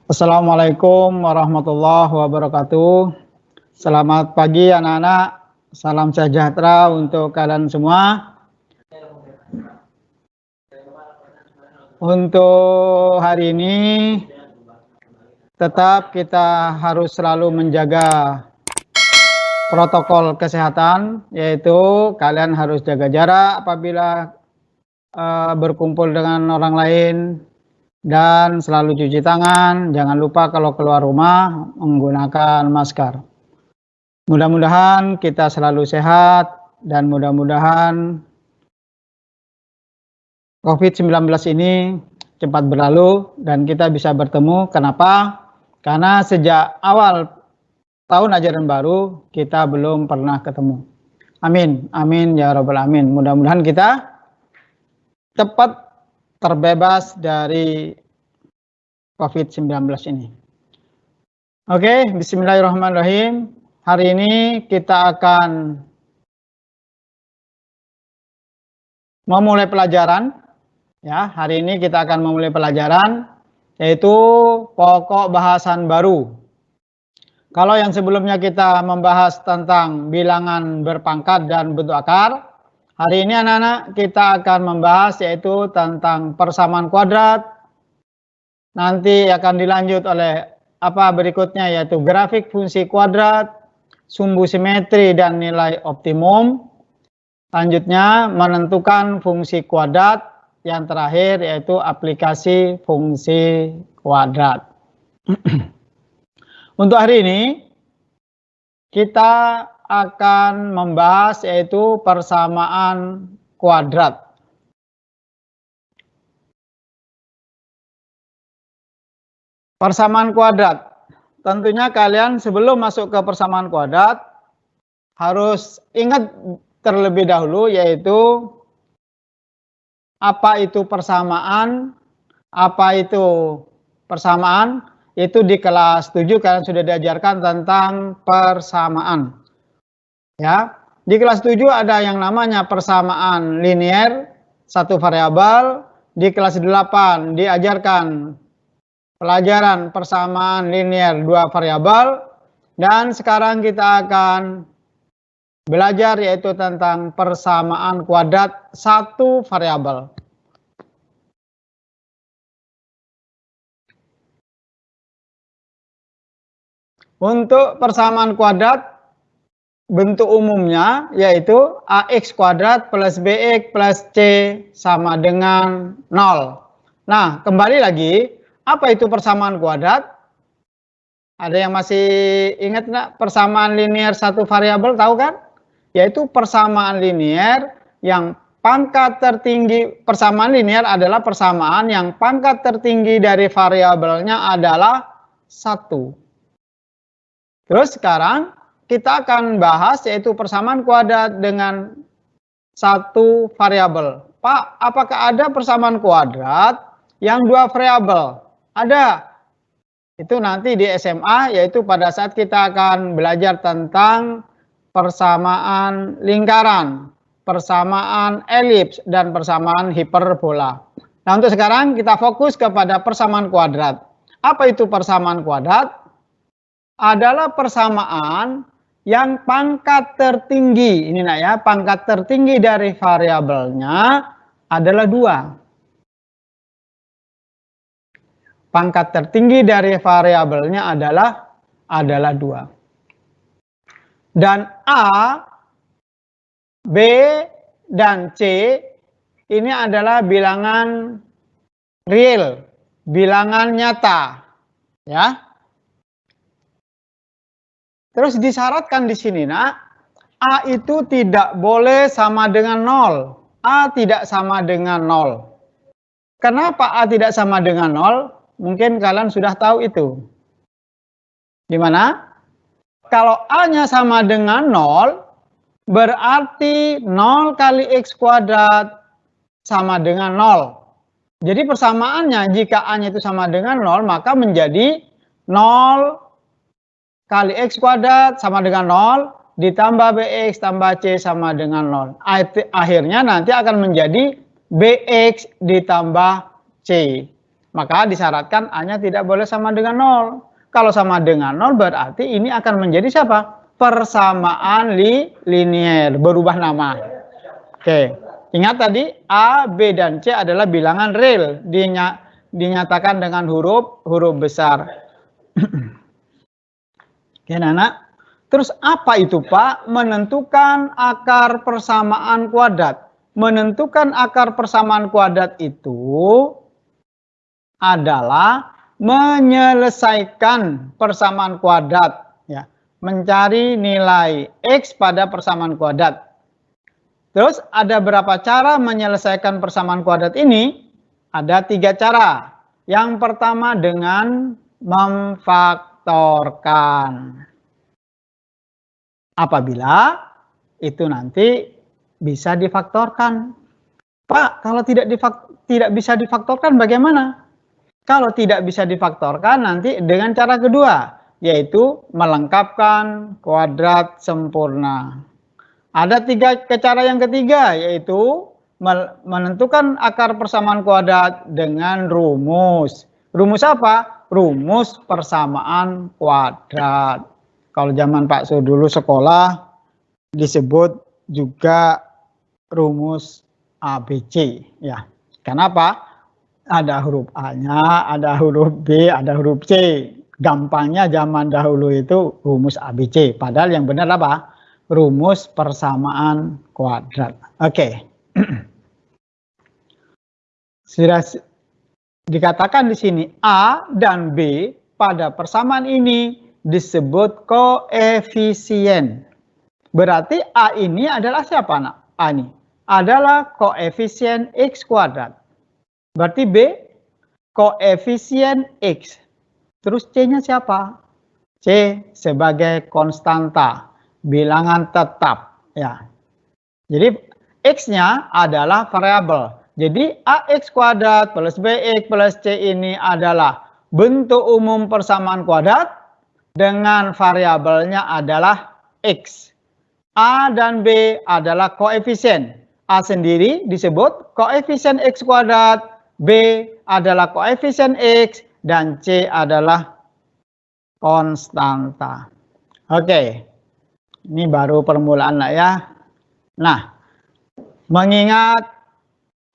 Assalamualaikum warahmatullahi wabarakatuh. Selamat pagi anak-anak. Salam sejahtera untuk kalian semua. Untuk hari ini tetap kita harus selalu menjaga protokol kesehatan, yaitu kalian harus jaga jarak apabila berkumpul dengan orang lain. Dan selalu cuci tangan, jangan lupa kalau keluar rumah menggunakan masker. Mudah-mudahan kita selalu sehat dan mudah-mudahan COVID-19 ini cepat berlalu dan kita bisa bertemu. Kenapa? Karena sejak awal tahun ajaran baru kita belum pernah ketemu. Amin, amin ya rabbal alamin. Mudah-mudahan kita cepat terbebas dari COVID-19 ini. Oke, bismillahirrahmanirrahim. Hari ini kita akan memulai pelajaran. Ya, hari ini kita akan memulai pelajaran, yaitu pokok bahasan baru. Kalau yang sebelumnya kita membahas tentang bilangan berpangkat dan bentuk akar, hari ini anak-anak kita akan membahas yaitu tentang persamaan kuadrat. Nanti akan dilanjut oleh berikutnya yaitu grafik fungsi kuadrat, sumbu simetri dan nilai optimum. Selanjutnya menentukan fungsi kuadrat. Yang terakhir yaitu aplikasi fungsi kuadrat. Untuk hari ini kita akan membahas yaitu persamaan kuadrat. Persamaan kuadrat. Tentunya kalian sebelum masuk ke persamaan kuadrat harus ingat terlebih dahulu yaitu apa itu persamaan, itu di kelas 7 kalian sudah diajarkan tentang persamaan. Ya, di kelas 7 ada yang namanya persamaan linier satu variabel. Di kelas 8 diajarkan pelajaran persamaan linier dua variabel. Dan sekarang kita akan belajar yaitu tentang persamaan kuadrat satu variabel. Untuk persamaan kuadrat bentuk umumnya yaitu ax kuadrat plus bx plus c sama dengan 0. Nah, kembali lagi, apa itu persamaan kuadrat? Ada yang masih ingat nggak persamaan linier satu variabel, tahu kan? Yaitu persamaan linier yang pangkat tertinggi, persamaan linier adalah persamaan yang pangkat tertinggi dari variabelnya adalah 1. Terus sekarang kita akan bahas yaitu persamaan kuadrat dengan satu variabel. Pak, apakah ada persamaan kuadrat yang dua variabel? Ada. Itu nanti di SMA yaitu pada saat kita akan belajar tentang persamaan lingkaran, persamaan elips, dan persamaan hiperbola. Nah, untuk sekarang kita fokus kepada persamaan kuadrat. Apa itu persamaan kuadrat? Adalah persamaan yang pangkat tertinggi, ini nak ya, pangkat tertinggi dari variabelnya adalah 2. Pangkat tertinggi dari variabelnya adalah 2. Dan A, B, dan C ini adalah bilangan real, bilangan nyata, ya. Terus disyaratkan di sini, nak, A itu tidak boleh sama dengan 0. A tidak sama dengan 0. Kenapa A tidak sama dengan 0? Mungkin kalian sudah tahu itu. Gimana? Kalau A-nya sama dengan 0, berarti 0 kali X kuadrat sama dengan 0. Jadi persamaannya jika A-nya itu sama dengan 0, maka menjadi 0 kali X kuadrat sama dengan 0, ditambah BX tambah C sama dengan 0. Akhirnya nanti akan menjadi BX ditambah C. Maka disyaratkan A-nya tidak boleh sama dengan 0. Kalau sama dengan 0 berarti ini akan menjadi siapa? Persamaan linier, berubah nama. Oke, ingat tadi A, B, dan C adalah bilangan real, dinyatakan dengan huruf besar. Oke, anak. Terus apa itu, Pak? Menentukan akar persamaan kuadrat. Menentukan akar persamaan kuadrat itu adalah menyelesaikan persamaan kuadrat, ya, mencari nilai X pada persamaan kuadrat. Terus ada berapa cara menyelesaikan persamaan kuadrat ini? Ada 3 cara. Yang pertama dengan memfaktorkan. Apabila itu nanti bisa difaktorkan. Pak, kalau tidak bisa difaktorkan bagaimana? Kalau tidak bisa difaktorkan nanti dengan cara kedua, yaitu melengkapkan kuadrat sempurna. Ada 3 cara yang ketiga, yaitu menentukan akar persamaan kuadrat dengan rumus. Rumus apa? Rumus persamaan kuadrat. Kalau zaman Pak Sur dulu sekolah disebut juga rumus ABC, ya. Kenapa? Ada huruf A-nya, ada huruf B, ada huruf C. Gampangnya zaman dahulu itu rumus ABC. Padahal yang benar apa? Rumus persamaan kuadrat. Oke. Sudah dikatakan di sini A dan B pada persamaan ini disebut koefisien. Berarti A ini adalah siapa, nak? A ini adalah koefisien X kuadrat. Berarti B koefisien X. Terus C-nya siapa? C sebagai konstanta, bilangan tetap, ya. Jadi X-nya adalah variabel. Jadi AX kuadrat plus BX plus C ini adalah bentuk umum persamaan kuadrat dengan variabelnya adalah X. A dan B adalah koefisien. A sendiri disebut koefisien X kuadrat, B adalah koefisien X, dan C adalah konstanta. Oke, ini baru permulaan lah ya. Nah, mengingat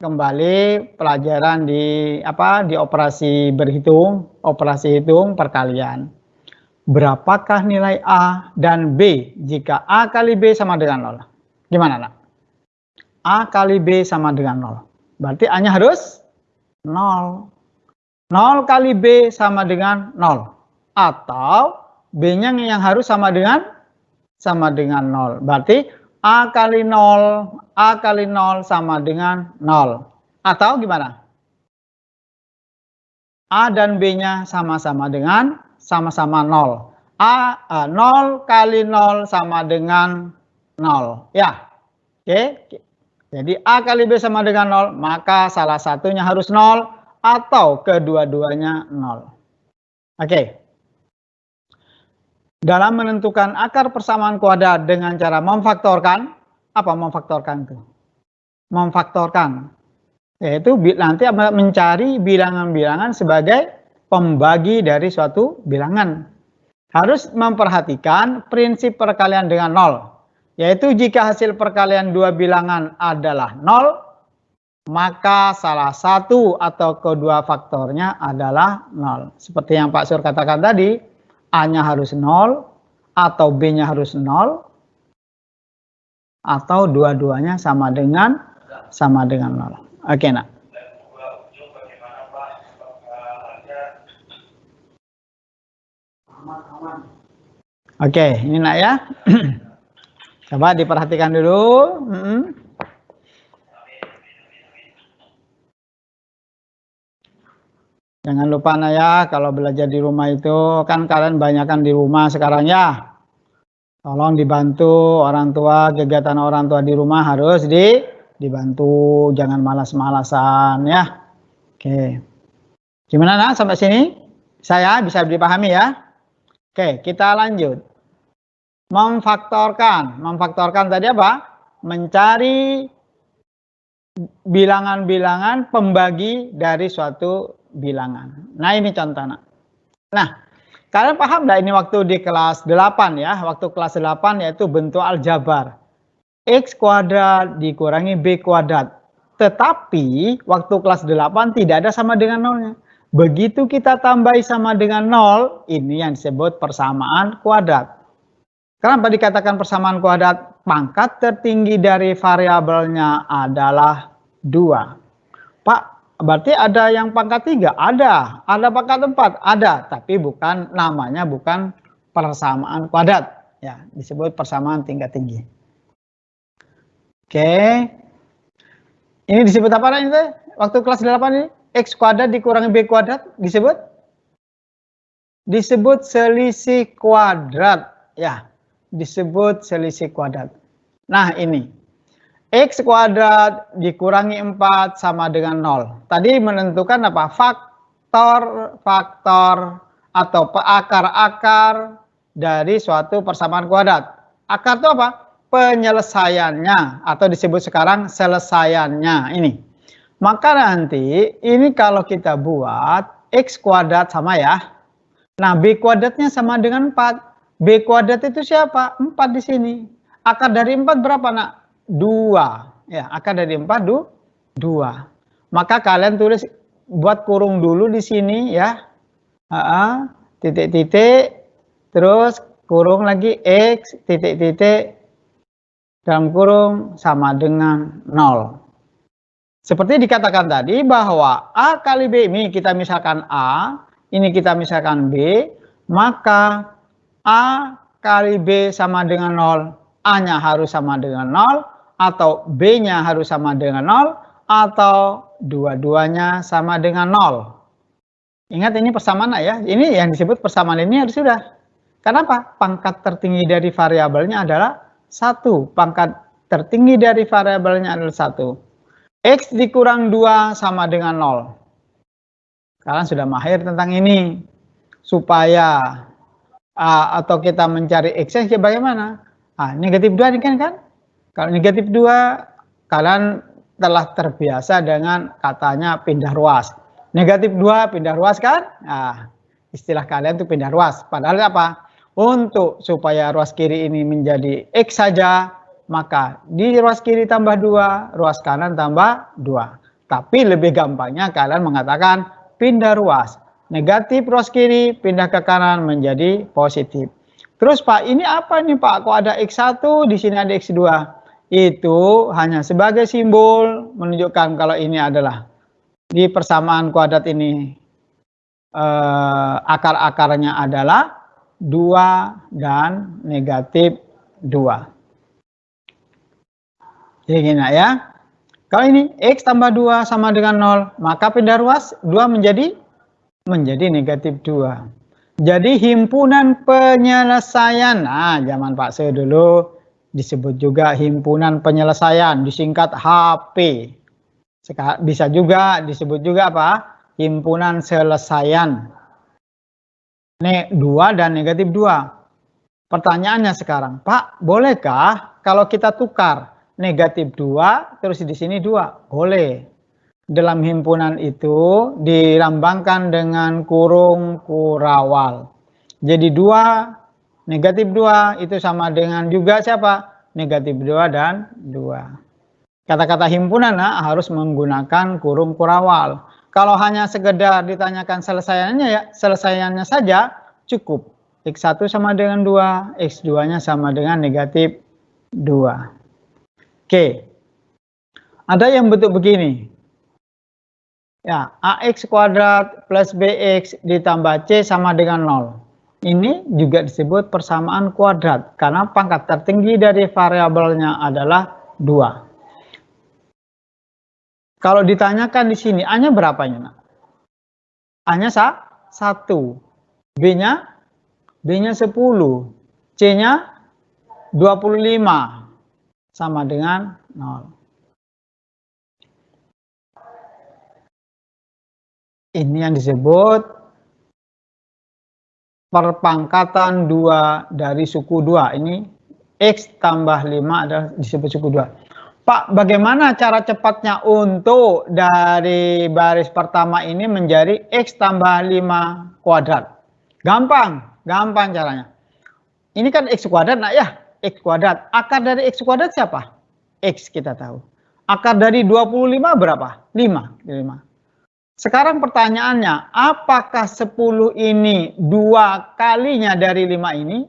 kembali pelajaran di operasi berhitung, operasi hitung perkalian. Berapakah nilai A dan B jika A kali B sama dengan 0? Gimana, nak? A kali B sama dengan 0. Berarti A-nya harus 0. 0 kali B sama dengan 0. Atau B-nya yang harus sama dengan 0. Berarti A kali 0 sama dengan 0. Atau gimana? A dan B-nya sama-sama 0. 0 kali 0 sama dengan 0. Ya. Oke. Jadi A kali B sama dengan 0, maka salah satunya harus 0 atau kedua-duanya 0. Oke. Dalam menentukan akar persamaan kuadrat dengan cara memfaktorkan, apa memfaktorkan itu? Memfaktorkan, yaitu nanti mencari bilangan-bilangan sebagai pembagi dari suatu bilangan. Harus memperhatikan prinsip perkalian dengan 0. Yaitu jika hasil perkalian dua bilangan adalah 0, maka salah satu atau kedua faktornya adalah 0. Seperti yang Pak Sur katakan tadi, A-nya harus 0, atau B-nya harus 0, atau dua-duanya sama dengan 0. Oke, nak. Oke, ini nak ya. Coba diperhatikan dulu. Jangan lupa nak ya, kalau belajar di rumah itu kan kalian banyakkan di rumah sekarang ya. Tolong dibantu orang tua, kegiatan orang tua di rumah harus dibantu, jangan malas-malasan ya. Oke. Gimana nak sampai sini? Saya bisa dipahami ya? Oke, kita lanjut. Memfaktorkan. Memfaktorkan tadi apa? Mencari bilangan-bilangan pembagi dari suatu bilangan. Nah, ini contohnya. Nah, kalian paham nggak ini waktu di kelas 8 ya? Waktu kelas 8 yaitu bentuk aljabar. X kuadrat dikurangi B kuadrat. Tetapi waktu kelas 8 tidak ada sama dengan nolnya. Begitu kita tambahi sama dengan 0, ini yang disebut persamaan kuadrat. Kenapa dikatakan persamaan kuadrat? Pangkat tertinggi dari variabelnya adalah 2. Pak, berarti ada yang pangkat 3? Ada. Ada pangkat 4? Ada. Tapi bukan namanya bukan persamaan kuadrat. Ya, disebut persamaan tingkat tinggi. Oke. Ini disebut apa ini? Waktu kelas 8 ini X kuadrat dikurangi B kuadrat disebut selisih kuadrat ya. Disebut selisih kuadrat. Nah, ini X kuadrat dikurangi 4 sama dengan 0. Tadi menentukan apa? Faktor atau akar-akar dari suatu persamaan kuadrat. Akar itu apa? Penyelesaiannya atau disebut sekarang selesaiannya ini. Maka nanti ini kalau kita buat X kuadrat sama ya. Nah, B kuadratnya sama dengan 4. B kuadrat itu siapa? 4 di sini. Akar dari 4 berapa, Nak? 2. Ya, akar dari 4 2. Maka kalian tulis, buat kurung dulu di sini ya. Titik-titik, terus kurung lagi X, titik-titik, dalam kurung sama dengan 0. Seperti dikatakan tadi bahwa A kali B ini kita misalkan A, ini kita misalkan B, maka A kali B sama dengan 0, A-nya harus sama dengan 0, atau B-nya harus sama dengan 0, atau dua-duanya sama dengan 0. Ingat ini persamaan ya, ini yang disebut persamaan ini harus sudah. Kenapa? Pangkat tertinggi dari variabelnya adalah 1. Pangkat tertinggi dari variabelnya adalah 1. X dikurang 2 sama dengan 0. Kalian sudah mahir tentang ini. Supaya atau kita mencari X nya bagaimana? Negatif 2 ini kan? Kalau negatif 2 kalian telah terbiasa dengan katanya pindah ruas. Negatif 2 pindah ruas kan? Istilah kalian itu pindah ruas. Padahal apa? Untuk supaya ruas kiri ini menjadi X saja, maka di ruas kiri tambah 2, ruas kanan tambah 2. Tapi lebih gampangnya kalian mengatakan pindah ruas. Negatif ruas kiri pindah ke kanan menjadi positif. Terus Pak, ini apa nih Pak? Kok ada X1, di sini ada X2? Itu hanya sebagai simbol menunjukkan kalau ini adalah di persamaan kuadrat ini akar-akarnya adalah 2 dan negatif 2. Jadi gini ya. Kalau ini X tambah 2 sama dengan 0, maka pindah ruas 2 menjadi negatif 2. Jadi himpunan penyelesaian, zaman Pak Se dulu disebut juga himpunan penyelesaian, disingkat HP. Bisa juga disebut juga apa? Himpunan selesaian. Nih 2 dan negatif 2. Pertanyaannya sekarang, Pak, bolehkah kalau kita tukar negatif 2 terus di sini 2? Boleh. Dalam himpunan itu dilambangkan dengan kurung kurawal. Jadi 2 negatif 2 itu sama dengan juga siapa? Negatif 2 dan 2. Kata-kata himpunan harus menggunakan kurung kurawal. Kalau hanya sekedar ditanyakan selesaiannya ya, selesaiannya saja cukup. X1 sama dengan 2, X2-nya sama dengan negatif 2. Oke. Ada yang bentuk begini. Ya, AX kuadrat plus BX ditambah C sama dengan 0. Ini juga disebut persamaan kuadrat karena pangkat tertinggi dari variabelnya adalah 2. Kalau ditanyakan di sini A-nya berapanya, Nak? A-nya 1. B-nya 10. C-nya 25 sama dengan 0. Ini yang disebut perpangkatan 2 dari suku 2. Ini X tambah 5 adalah disebut suku 2. Pak, bagaimana cara cepatnya untuk dari baris pertama ini menjadi X tambah 5 kuadrat? Gampang, gampang caranya. Ini kan X kuadrat, nah ya, X kuadrat. Akar dari X kuadrat siapa? X kita tahu. Akar dari 25 berapa? 5. Sekarang pertanyaannya, apakah 10 ini 2 kalinya dari 5 ini?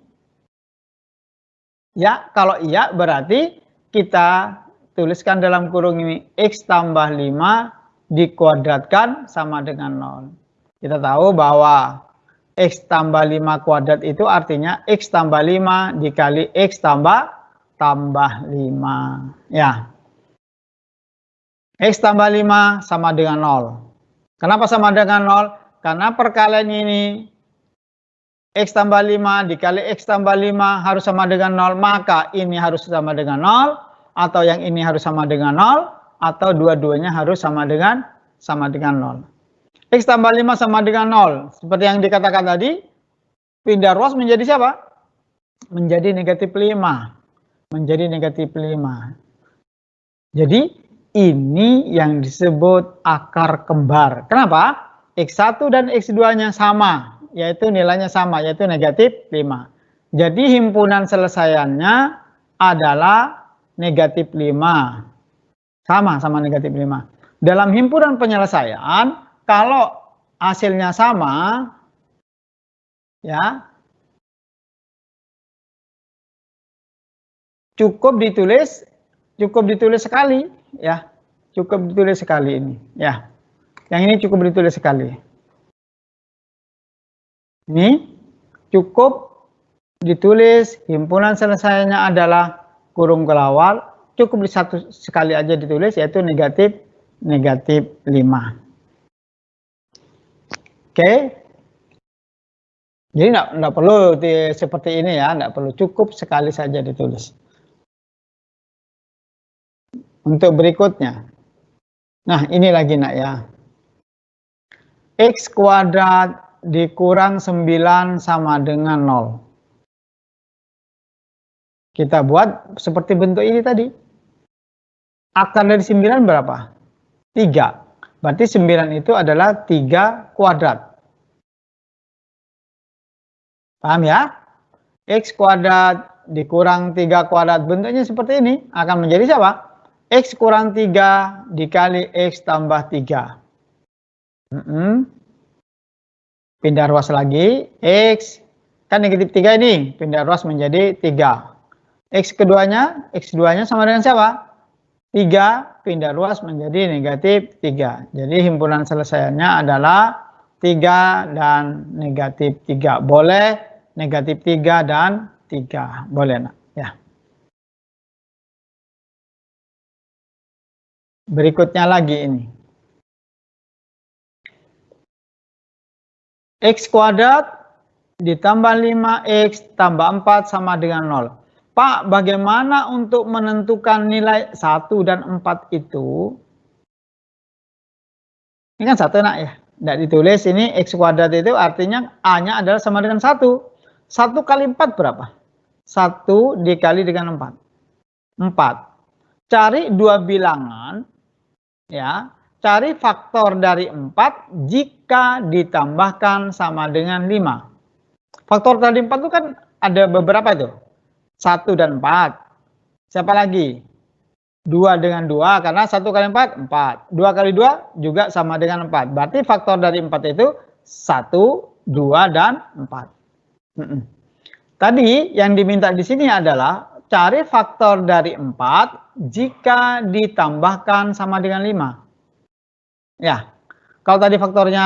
Ya, kalau iya berarti kita tuliskan dalam kurung ini X tambah 5 dikuadratkan sama dengan 0. Kita tahu bahwa X tambah 5 kuadrat itu artinya X tambah 5 dikali X tambah 5. Ya. X tambah 5 sama dengan 0. Kenapa sama dengan 0? Karena perkalian ini X tambah 5 dikali X tambah 5 harus sama dengan 0, maka ini harus sama dengan 0, atau yang ini harus sama dengan 0, atau dua-duanya harus sama dengan 0. X tambah 5 sama dengan 0, seperti yang dikatakan tadi, pindah ruas menjadi siapa? Menjadi negatif 5. Menjadi negatif 5. Jadi ini yang disebut akar kembar. Kenapa? X1 dan X2-nya sama, yaitu nilainya sama, yaitu negatif 5. Jadi himpunan selesaiannya adalah negatif 5. Sama negatif 5. Dalam himpunan penyelesaian, kalau hasilnya sama, ya, cukup ditulis sekali, ya. Cukup ditulis sekali ini, ya. Yang ini cukup ditulis sekali. Ini cukup ditulis, himpunan selesainya adalah kurung kelawar, cukup di satu sekali aja ditulis, yaitu negatif 5. Oke. Jadi enggak perlu seperti ini ya, enggak perlu, cukup sekali saja ditulis. Untuk berikutnya. Nah, ini lagi nak ya. X kuadrat dikurang 9 sama dengan 0. Kita buat seperti bentuk ini tadi. Akar dari 9 berapa? 3. Berarti 9 itu adalah 3 kuadrat. Paham ya? X kuadrat dikurang 3 kuadrat. Bentuknya seperti ini. Akan menjadi siapa? X kurang 3 dikali X tambah 3. Pindah ruas lagi, X kan negatif 3 ini, pindah ruas menjadi 3. X keduanya, X2-nya sama dengan siapa? 3, pindah ruas menjadi negatif 3. Jadi himpunan selesaiannya adalah 3 dan negatif 3. Boleh negatif 3 dan 3. Boleh nak, ya. Berikutnya lagi ini. X kuadrat ditambah 5X tambah 4 sama dengan 0. Pak, bagaimana untuk menentukan nilai 1 dan 4 itu? Ini kan 1 nak ya. Tidak ditulis ini X kuadrat itu artinya A-nya adalah sama dengan 1. 1 kali 4 berapa? 1 dikali dengan 4. 4. Cari dua bilangan. Ya, cari faktor dari 4 jika ditambahkan sama dengan 5. Faktor dari 4 itu kan ada beberapa itu. 1 dan 4. Siapa lagi? 2 dengan 2, karena 1 kali 4, 4. 2 kali 2 juga sama dengan 4. Berarti faktor dari 4 itu 1, 2, dan 4. Tadi yang diminta di sini adalah cari faktor dari 4 jika ditambahkan sama dengan 5. Ya, kalau tadi faktornya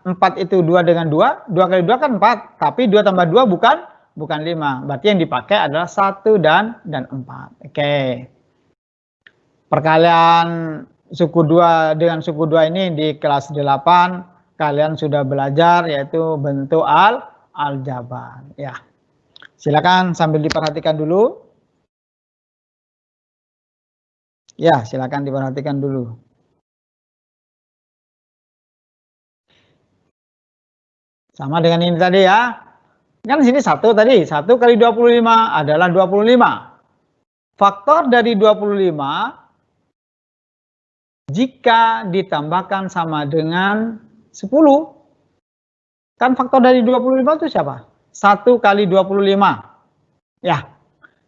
4 itu 2 dengan 2, 2 kali 2 kan 4. Tapi 2 tambah 2 bukan 5. Berarti yang dipakai adalah 1 dan 4. Oke. Perkalian suku 2 dengan suku 2 ini di kelas 8 kalian sudah belajar, yaitu bentuk aljabar. Ya. Silakan sambil diperhatikan dulu. Ya, silakan diperhatikan dulu. Sama dengan ini tadi ya. Kan sini 1 tadi. 1 kali 25 adalah 25. Faktor dari 25 jika ditambahkan sama dengan 10. Kan faktor dari 25 itu siapa? 1 kali 25. Ya.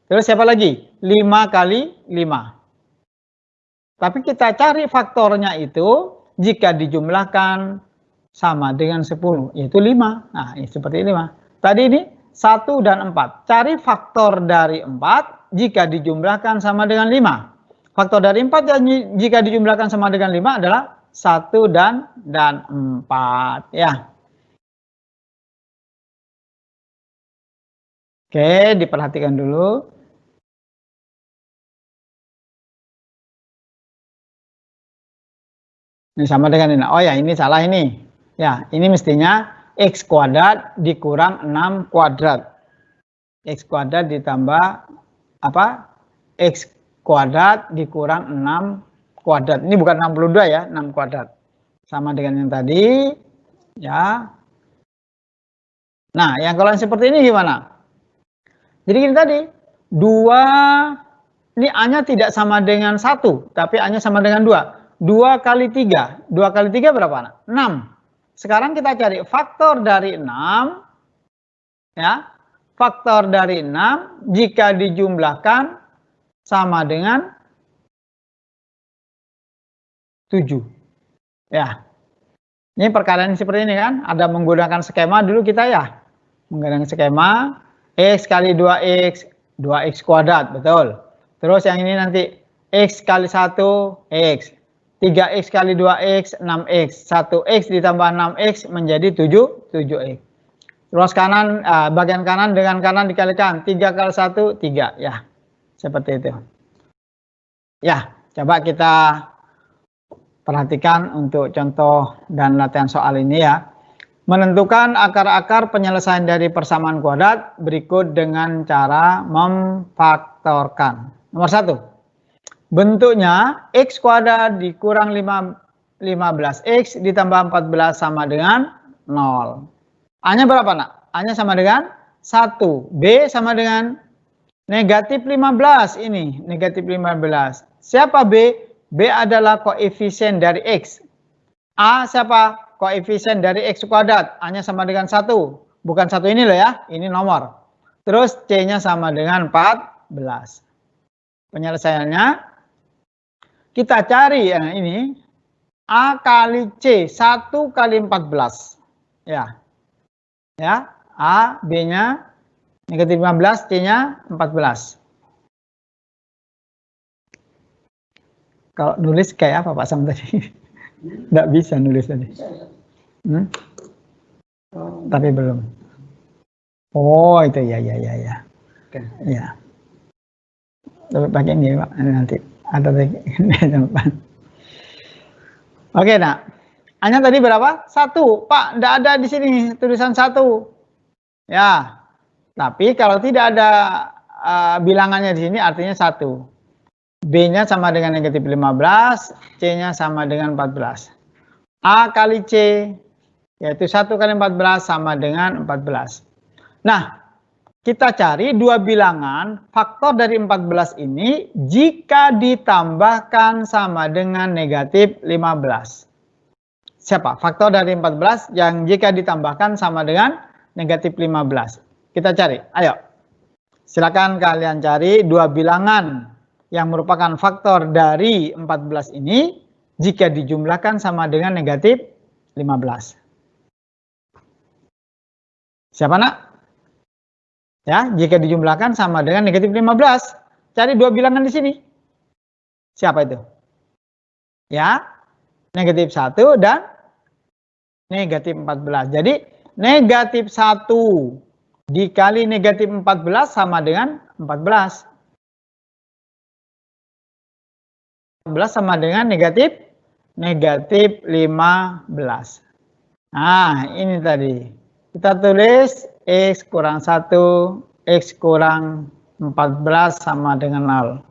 Terus siapa lagi? 5 kali 5. Tapi kita cari faktornya itu jika dijumlahkan sama dengan 10, yaitu 5. Nah, ini seperti ini, Mas. Tadi ini 1 dan 4. Cari faktor dari 4 jika dijumlahkan sama dengan 5. Faktor dari 4 jika dijumlahkan sama dengan 5 adalah 1 dan 4. Ya. Oke, diperhatikan dulu. Ini sama dengan ini. Oh ya, ini salah ini. Ya, ini mestinya X kuadrat dikurang 6 kuadrat. X kuadrat ditambah apa? X kuadrat dikurang 6 kuadrat. Ini bukan 62 ya, 6 kuadrat. Sama dengan yang tadi. Ya. Nah, yang kalau yang seperti ini gimana? Jadi gini tadi, 2, ini A-nya tidak sama dengan 1, tapi A-nya sama dengan 2. 2 kali 3. 2 kali 3 berapa? 6. Sekarang kita cari faktor dari 6. Ya. Faktor dari 6 jika dijumlahkan sama dengan 7. Ya. Ini perkara seperti ini kan. Ada menggunakan skema dulu kita ya. Menggunakan skema X kali 2X. 2X kuadrat. Betul. Terus yang ini nanti X kali 1 X. 3X kali 2X, 6X. 1X ditambah 6X menjadi 7X. Terus kanan, bagian kanan dengan kanan dikalikan. 3 kali 1, 3. Ya, seperti itu. Ya, coba kita perhatikan untuk contoh dan latihan soal ini ya. Menentukan akar-akar penyelesaian dari persamaan kuadrat berikut dengan cara memfaktorkan. Nomor 1. Bentuknya X kuadrat dikurang 15X ditambah 14 sama dengan 0. A-nya berapa nak? A-nya sama dengan 1. B sama dengan negatif 15. Ini negatif 15. Siapa B? B adalah koefisien dari X. A siapa? Koefisien dari X kuadrat. A-nya sama dengan 1. Bukan 1 ini loh ya. Ini nomor. Terus C-nya sama dengan 14. Penyelesaiannya kita cari ya ini A kali C 1 kali 14 ya. Ya, A, B-nya negatif 15, C-nya 14. Kalau nulis kayak apa Pak Sam tadi? Nggak bisa nulis tadi. Tapi belum. Oh, itu ya. Oke. Ya. Tapi pakai ini Pak nanti. Ada lagi. Oke, nah. A-nya tadi berapa? 1. Pak, enggak ada di sini tulisan 1. Ya. Tapi kalau tidak ada bilangannya di sini artinya 1. B-nya sama dengan negatif 15, C-nya sama dengan 14. A kali C yaitu 1 kali 14 sama dengan 14. Nah, kita cari dua bilangan faktor dari 14 ini jika ditambahkan sama dengan negatif 15. Siapa? Faktor dari 14 yang jika ditambahkan sama dengan negatif 15. Kita cari. Ayo. Silakan kalian cari dua bilangan yang merupakan faktor dari 14 ini jika dijumlahkan sama dengan negatif 15. Siapa nak? Ya, jika dijumlahkan sama dengan negatif 15. Cari dua bilangan di sini. Siapa itu? Ya, negatif 1 dan negatif 14. Jadi, negatif 1 dikali negatif 14 sama dengan 14. 14 sama dengan negatif 15. Nah, ini tadi. Kita tulis X kurang 1, X kurang 14 sama dengan 0.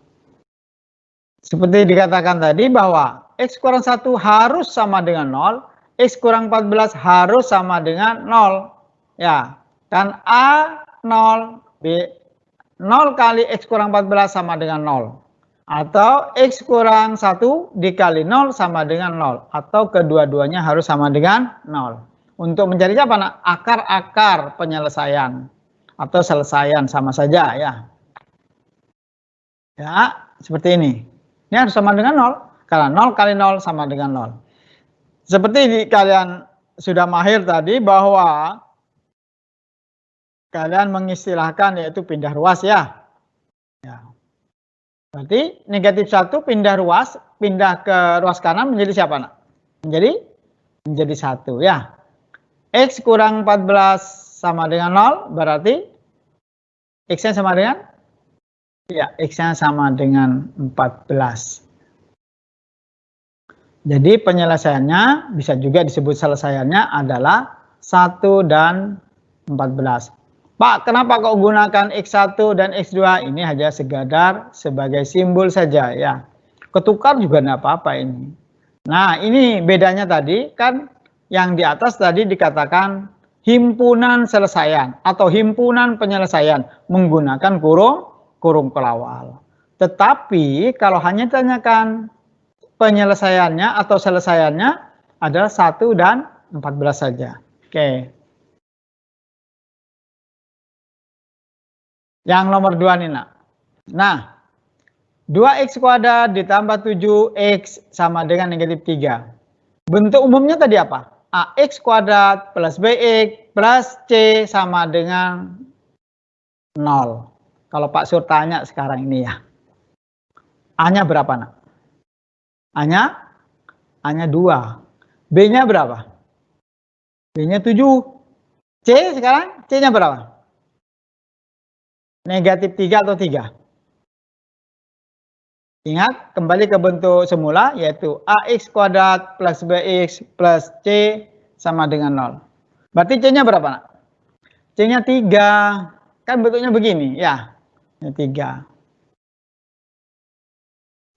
Seperti dikatakan tadi bahwa X kurang 1 harus sama dengan 0, X kurang 14 harus sama dengan 0. Ya, kan A 0, B 0 kali X kurang 14 sama dengan 0. Atau X kurang 1 dikali 0 sama dengan 0. Atau kedua-duanya harus sama dengan 0. Untuk mencari apa, nak? Akar-akar penyelesaian. Atau selesaian, sama saja ya. Ya, seperti ini. Ini harus sama dengan 0. Karena 0 kali 0 sama dengan 0. Seperti kalian sudah mahir tadi bahwa kalian mengistilahkan yaitu pindah ruas ya. Ya. Berarti negatif 1 pindah ruas, pindah ke ruas kanan menjadi siapa, nak? Menjadi 1 ya. X kurang 14 sama dengan 0, berarti X-nya sama dengan? Ya, X-nya sama dengan 14. Jadi penyelesaiannya bisa juga disebut selesaiannya adalah 1 dan 14. Pak, kenapa kok gunakan X1 dan X2? Ini hanya sekadar sebagai simbol saja ya. Ketukar juga enggak apa-apa ini. Nah, ini bedanya tadi kan yang di atas tadi dikatakan himpunan selesaian atau himpunan penyelesaian menggunakan kurung kelawal. Tetapi kalau hanya ditanyakan penyelesaiannya atau selesaiannya adalah 1 dan 14 saja. Oke. Yang nomor 2 nih, nak. Nah, 2x kuadrat ditambah 7x sama dengan negatif 3. Bentuk umumnya tadi apa? Ax kuadrat plus bx plus c sama dengan 0. Kalau Pak Sur tanya sekarang ini ya. A-nya berapa, nak? A-nya 2. B-nya berapa? B-nya 7. C sekarang? C-nya berapa? Negatif 3 atau 3? Ingat, kembali ke bentuk semula, yaitu ax kuadrat plus bx plus c sama dengan 0. Berarti c-nya berapa, nak? C-nya 3. Kan bentuknya begini, ya. Ini 3.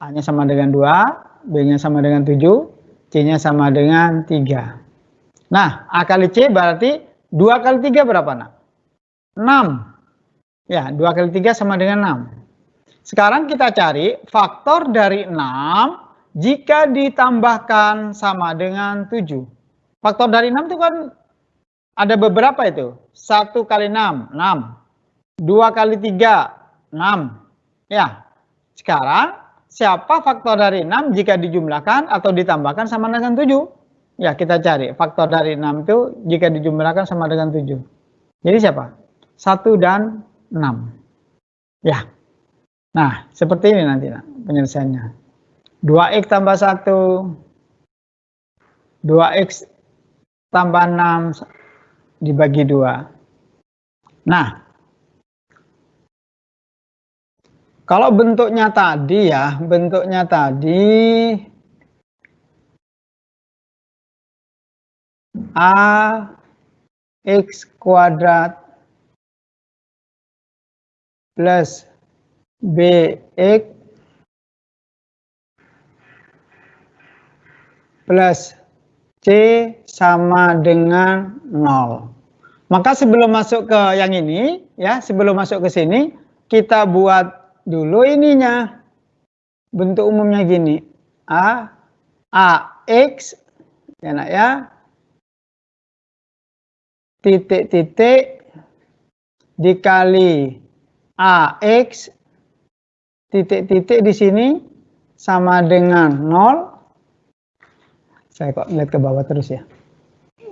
A-nya sama dengan 2, B-nya sama dengan 7, C-nya sama dengan 3. Nah, A kali C berarti 2 kali 3 berapa, nak? 6. Ya, 2 kali 3 sama dengan 6. Sekarang kita cari faktor dari 6 jika ditambahkan sama dengan 7. Faktor dari 6 itu kan ada beberapa itu. 1 kali 6, 6. 2 kali 3, 6. Ya, sekarang siapa faktor dari 6 jika dijumlahkan atau ditambahkan sama dengan 7? Ya, kita cari faktor dari 6 itu jika dijumlahkan sama dengan 7. Jadi siapa? 1 dan 6. Ya. Nah, seperti ini nanti penyelesaiannya. 2x tambah 1. 2x tambah 6 dibagi 2. Nah, kalau bentuknya tadi ya, bentuknya tadi ax kuadrat plus bx plus c sama dengan 0. Maka sebelum masuk ke yang ini, ya, sebelum masuk ke sini, kita buat dulu ininya. Bentuk umumnya gini. Ax, ya nak ya, titik-titik dikali ax titik-titik di sini sama dengan 0. Saya kok lihat ke bawah terus ya.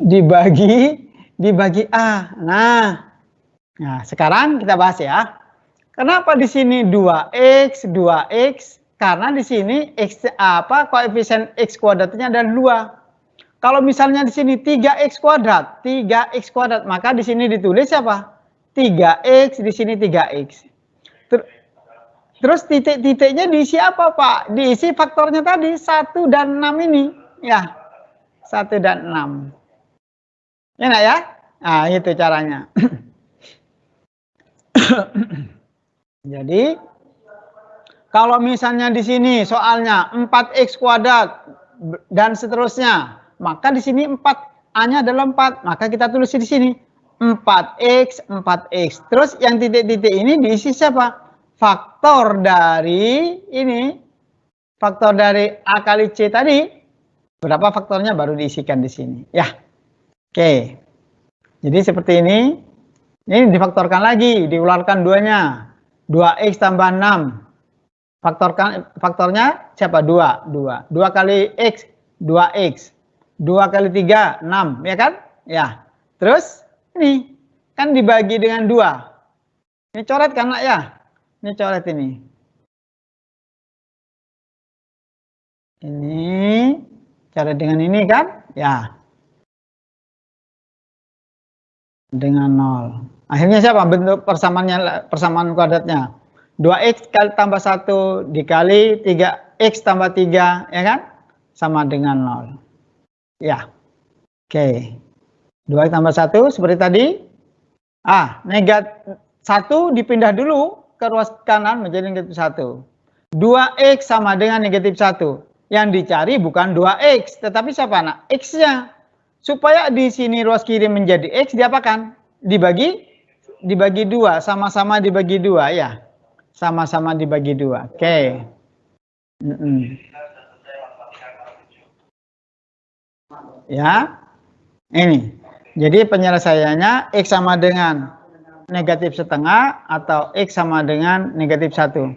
Dibagi a. Nah, sekarang kita bahas ya. Kenapa di sini 2x? Karena di sini koefisien x kuadratnya adalah 2. Kalau misalnya di sini 3x kuadrat, maka di sini ditulis apa? 3x, di sini 3x. Terus titik-titiknya diisi apa, Pak? Diisi faktornya tadi 1 dan 6 ini. Ya, 1 dan 6. Ya, nak ya? Nah, itu caranya. Jadi, kalau misalnya di sini soalnya 4x kuadrat dan seterusnya, maka di sini 4, A-nya adalah 4, maka kita tulis di sini 4x. Terus yang titik-titik ini diisi siapa? faktor dari ini, faktor dari A kali C tadi, berapa faktornya baru diisikan di sini. Ya, oke. Jadi seperti ini difaktorkan lagi, diularkan duanya. 2X tambah 6. Faktornya siapa? 2. 2 kali X, 2X. 2 kali 3, 6. Ya kan? Ya. Terus, ini. Kan dibagi dengan 2. Ini coret kan, nak ya? Ini coret ini. Ini. Coret dengan ini kan? Ya. Dengan 0. Akhirnya siapa bentuk persamaannya, persamaan kuadratnya? 2x kali tambah 1 dikali 3x tambah 3, ya kan? Sama dengan 0. Ya. Oke. 2x tambah 1 seperti tadi. Negatif 1 dipindah dulu ke ruas kanan menjadi negatif 1. 2x sama dengan negatif 1. Yang dicari bukan 2x, tetapi siapa, nak? X-nya. Supaya di sini ruas kiri menjadi X, diapakan? Dibagi 2, sama-sama dibagi 2 ya. Sama-sama dibagi 2. Oke. Ya. Ini. Jadi penyelesaiannya X sama dengan negatif setengah atau X sama dengan negatif 1.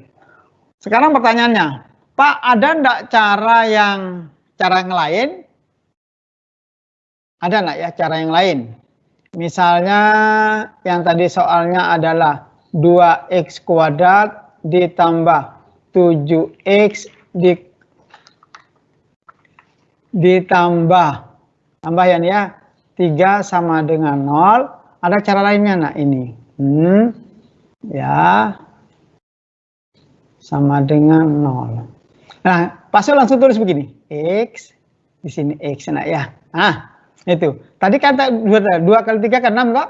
Sekarang pertanyaannya, Pak, ada enggak cara yang lain? Ada enggak ya cara yang lain? Misalnya yang tadi soalnya adalah 2x kuadrat ditambah 7x ditambah ya 3 sama dengan 0. Ada cara lainnya, nak, ini. Ya. Sama dengan 0. Nah, Pak langsung tulis begini. X di sini X, nak ya. Itu. Tadi kata 2 kali 3 kan 6 kok.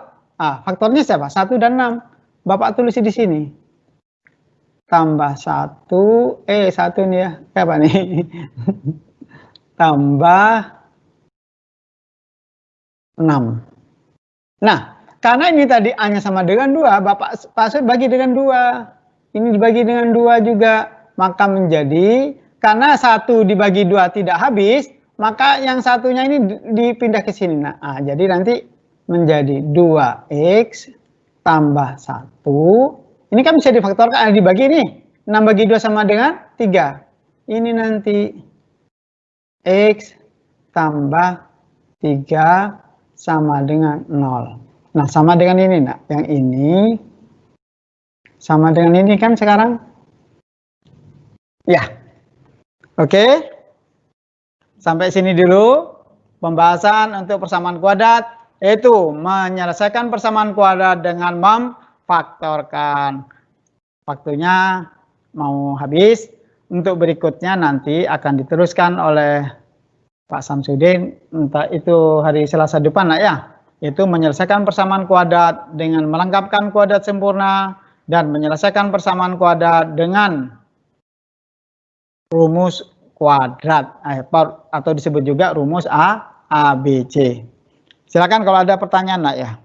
Faktornya siapa? 1 dan 6. Bapak tulis di sini. Tambah 1, 1 nih ya. Apa nih? Tambah 6. Nah, karena ini tadi A-nya sama dengan 2, Bapak bagi dengan 2. Ini dibagi dengan 2 juga. Maka menjadi, karena 1 dibagi 2 tidak habis, maka yang satunya ini dipindah ke sini. Nah, jadi nanti menjadi 2x tambah 1. Ini kan bisa difaktorkan, dibagi ini. 6 bagi 2 sama dengan 3. Ini nanti x tambah 3 sama dengan 0. Nah, sama dengan ini, nak. Yang ini sama dengan ini kan sekarang? Ya. Oke. Sampai sini dulu pembahasan untuk persamaan kuadrat, yaitu menyelesaikan persamaan kuadrat dengan memfaktorkan. Waktunya mau habis. Untuk berikutnya nanti akan diteruskan oleh Pak Samsudin, entah itu hari Selasa depan, nak ya. Itu menyelesaikan persamaan kuadrat dengan melengkapkan kuadrat sempurna dan menyelesaikan persamaan kuadrat dengan rumus kuadrat atau disebut juga rumus ABC. Silakan kalau ada pertanyaan, nak ya.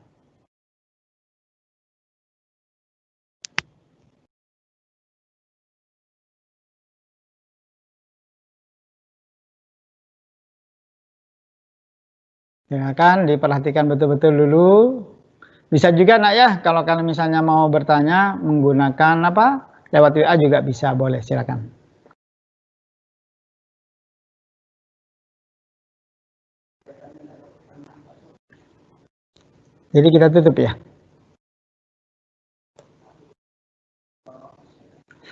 Silakan diperhatikan betul-betul dulu. Bisa juga, nak ya, kalau kalian misalnya mau bertanya menggunakan lewat WA juga bisa, boleh, silakan. Jadi kita tutup ya.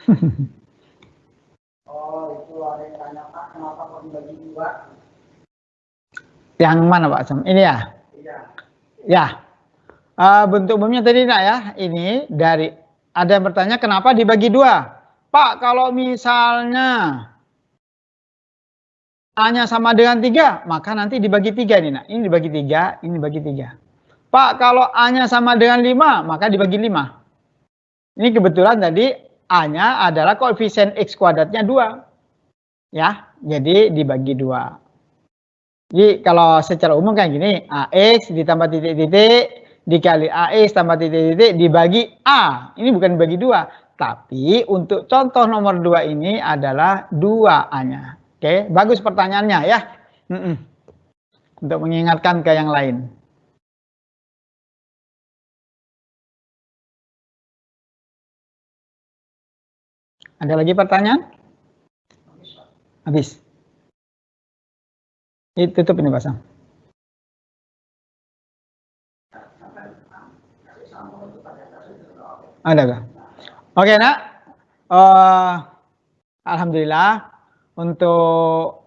Itu ada yang tanya, Pak, kenapa kok dibagi 2? Yang mana, Pak Sam? Ini ya? Iya. Ya. Bentuk umumnya tadi, nak ya. Ini dari, ada yang bertanya kenapa dibagi 2? Pak, kalau misalnya A-nya sama dengan 3, maka nanti dibagi 3 nih, nak. Ini dibagi 3, ini dibagi 3. Pak, kalau A-nya sama dengan 5, maka dibagi 5. Ini kebetulan tadi A-nya adalah koefisien X kuadratnya 2. Ya, jadi dibagi 2. Jadi kalau secara umum kayak gini, AX ditambah titik-titik dikali AX tambah titik-titik dibagi A. Ini bukan dibagi 2, Tapi untuk contoh nomor 2 ini adalah 2A-nya. Oke, bagus pertanyaannya ya. Untuk mengingatkan ke yang lain. Ada lagi pertanyaan? Habis. Ini tutup ini pasang. Ada gak? Oke nak. Alhamdulillah untuk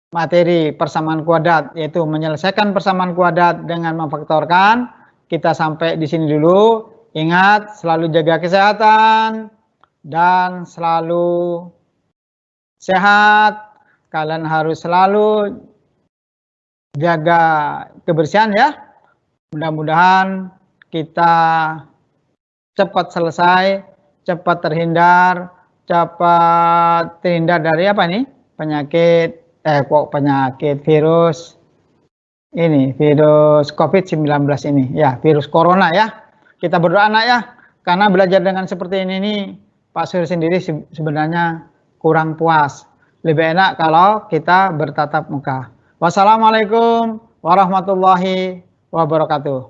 materi persamaan kuadrat, yaitu menyelesaikan persamaan kuadrat dengan memfaktorkan, kita sampai di sini dulu. Ingat, selalu jaga kesehatan dan selalu sehat. Kalian harus selalu jaga kebersihan ya. Mudah-mudahan kita cepat selesai, cepat terhindar dari apa nih? Penyakit virus ini, virus COVID-19 ini ya, virus corona ya. Kita berdoa nak ya, karena belajar dengan seperti ini nih, Pak Sur sendiri sebenarnya kurang puas. Lebih enak kalau kita bertatap muka. Wassalamualaikum warahmatullahi wabarakatuh.